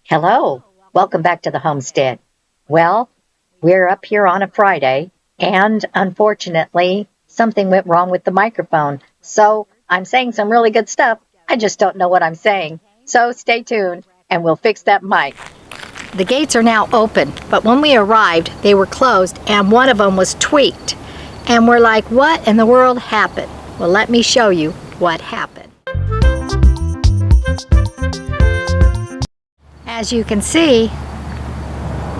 Hello, welcome back to the homestead. Well, we're up here on a Friday, and unfortunately, something went wrong with the microphone. So I'm saying some really good stuff. I just don't know what I'm saying. So stay tuned, and we'll fix that mic. The gates are now open, but when we arrived, they were closed, and one of them was tweaked. And we're like, what in the world happened? Well, let me show you what happened. As you can see,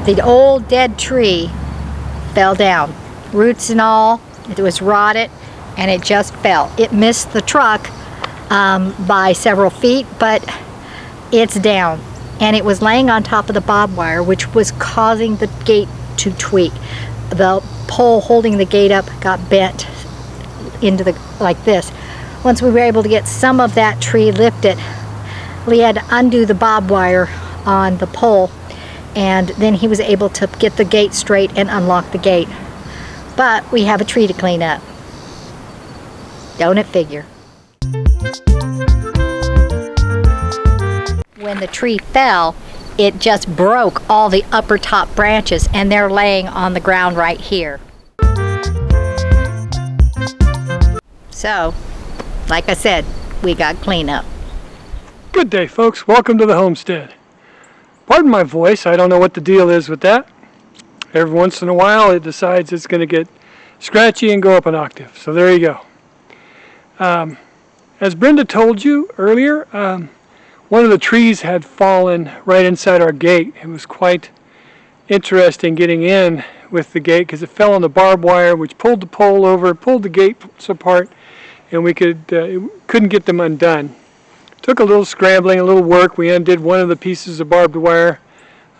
the old dead tree fell down. Roots and all, it was rotted, and it just fell. It missed the truck by several feet, but it's down. And it was laying on top of the barbed wire, which was causing the gate to tweak. The pole holding the gate up got bent into like this. Once we were able to get some of that tree lifted, we had to undo the barbed wire on the pole, and then he was able to get the gate straight and unlock the gate. But we have a tree to clean up. Don't it figure? When the tree fell, it just broke all the upper top branches, and they're laying on the ground right here. So, like I said, we got cleanup. Good day, folks. Welcome to the homestead. Pardon my voice. I don't know what the deal is with that. Every once in a while, it decides it's going to get scratchy and go up an octave. So there you go. As Brenda told you earlier, one of the trees had fallen right inside our gate. It was quite interesting getting in with the gate because it fell on the barbed wire, which pulled the pole over, pulled the gates apart, and we couldn't get them undone. Took a little scrambling, a little work. We undid one of the pieces of barbed wire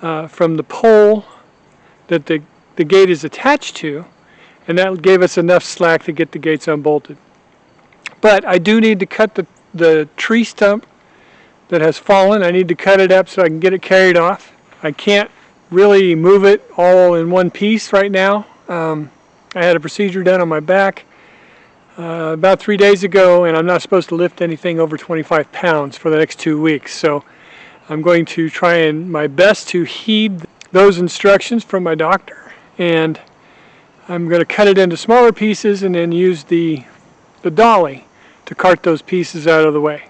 from the pole that the gate is attached to, and that gave us enough slack to get the gates unbolted. But I do need to cut the tree stump that has fallen. I need to cut it up so I can get it carried off. I can't really move it all in one piece right now. I had a procedure done on my back about 3 days ago, and I'm not supposed to lift anything over 25 pounds for the next 2 weeks. So I'm going to try my best to heed those instructions from my doctor, and I'm going to cut it into smaller pieces and then use the dolly to cart those pieces out of the way.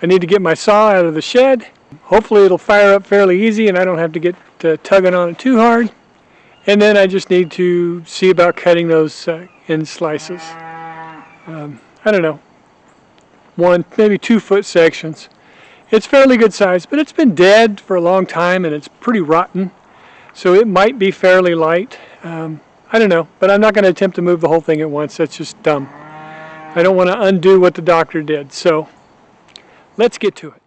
I need to get my saw out of the shed. Hopefully it'll fire up fairly easy and I don't have to get tugging on it too hard. And then I just need to see about cutting those in slices. I don't know, 1, maybe 2 foot sections. It's fairly good size, but it's been dead for a long time and it's pretty rotten, so it might be fairly light. I don't know, but I'm not going to attempt to move the whole thing at once. That's just dumb. I don't want to undo what the doctor did, so let's get to it.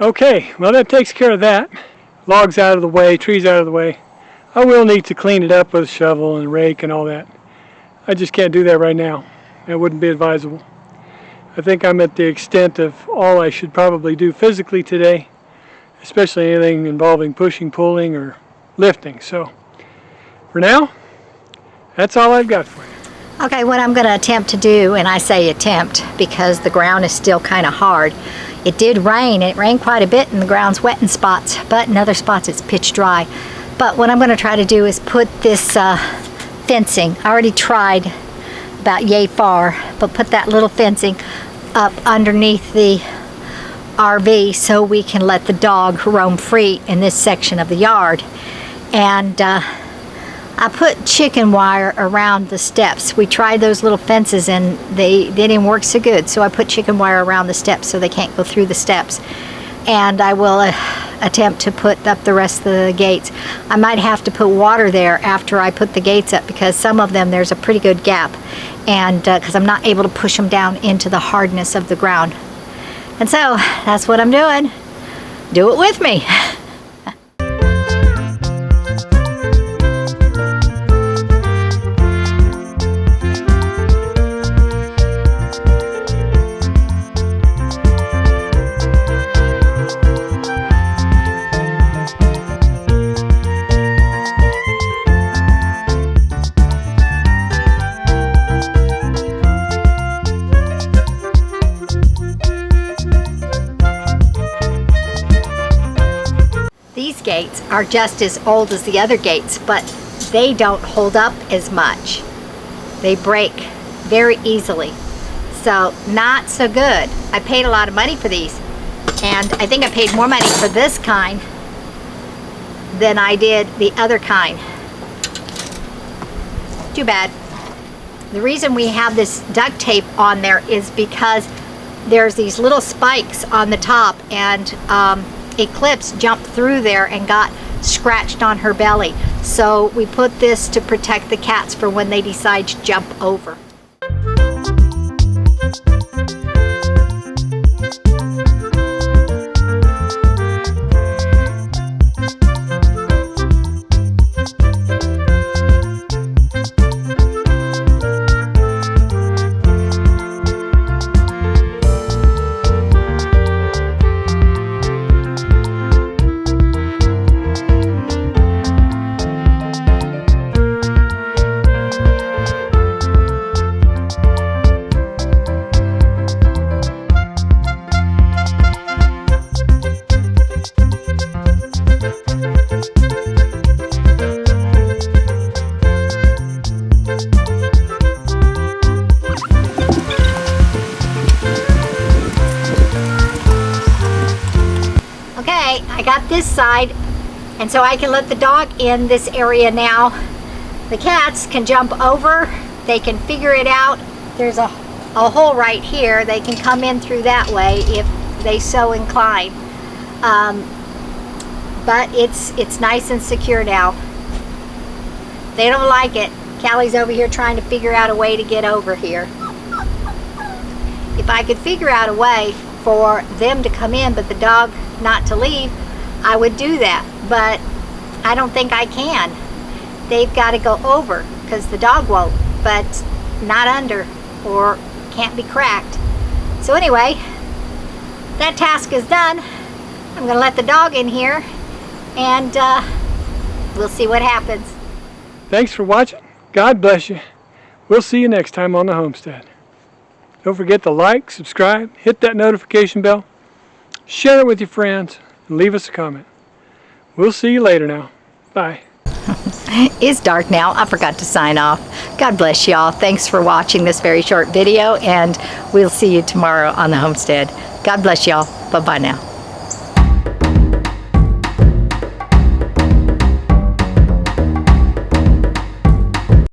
Okay, well that takes care of that. Logs out of the way, trees out of the way. I will need to clean it up with a shovel and rake and all that. I just can't do that right now. It wouldn't be advisable. I think I'm at the extent of all I should probably do physically today, especially anything involving pushing, pulling, or lifting. So, for now, that's all I've got for you. Okay, what I'm going to attempt to do, and I say attempt because the ground is still kind of hard. It did rain. It rained quite a bit and the ground's wet in spots, but in other spots it's pitch dry. But what I'm going to try to do is put this fencing. I already tried about yay far, but put that little fencing up underneath the RV so we can let the dog roam free in this section of the yard. And I put chicken wire around the steps. We tried those little fences and they didn't work so good, so I put chicken wire around the steps so they can't go through the steps. And I will attempt to put up the rest of the gates. I might have to put water there after I put the gates up, because some of them there's a pretty good gap, and because I'm not able to push them down into the hardness of the ground. And so that's what I'm doing. Do it with me. These gates are just as old as the other gates, but they don't hold up as much. They break very easily. So not so good. I paid a lot of money for these, and I think I paid more money for this kind than I did the other kind. Too bad. The reason we have this duct tape on there is because there's these little spikes on the top, and Eclipse jumped through there and got scratched on her belly. So we put this to protect the cats for when they decide to jump over. I got this side, and so I can let the dog in this area now. The cats can jump over, they can figure it out. There's a hole right here. They can come in through that way if they so incline. But it's nice and secure now. They don't like it. Callie's over here trying to figure out a way to get over here. If I could figure out a way for them to come in but the dog not to leave, I would do that, but I don't think I can. They've got to go over because the dog won't, but not under, or can't be cracked. So anyway, that task is done. I'm going to let the dog in here, and we'll see what happens. Thanks for watching. God bless you. We'll see you next time on the Homestead. Don't forget to like, subscribe, hit that notification bell, share it with your friends, and leave us a comment. We'll see you later now. Bye. It's dark now. I forgot to sign off. God bless y'all. Thanks for watching this very short video, and we'll see you tomorrow on the Homestead. God bless y'all. Bye-bye now.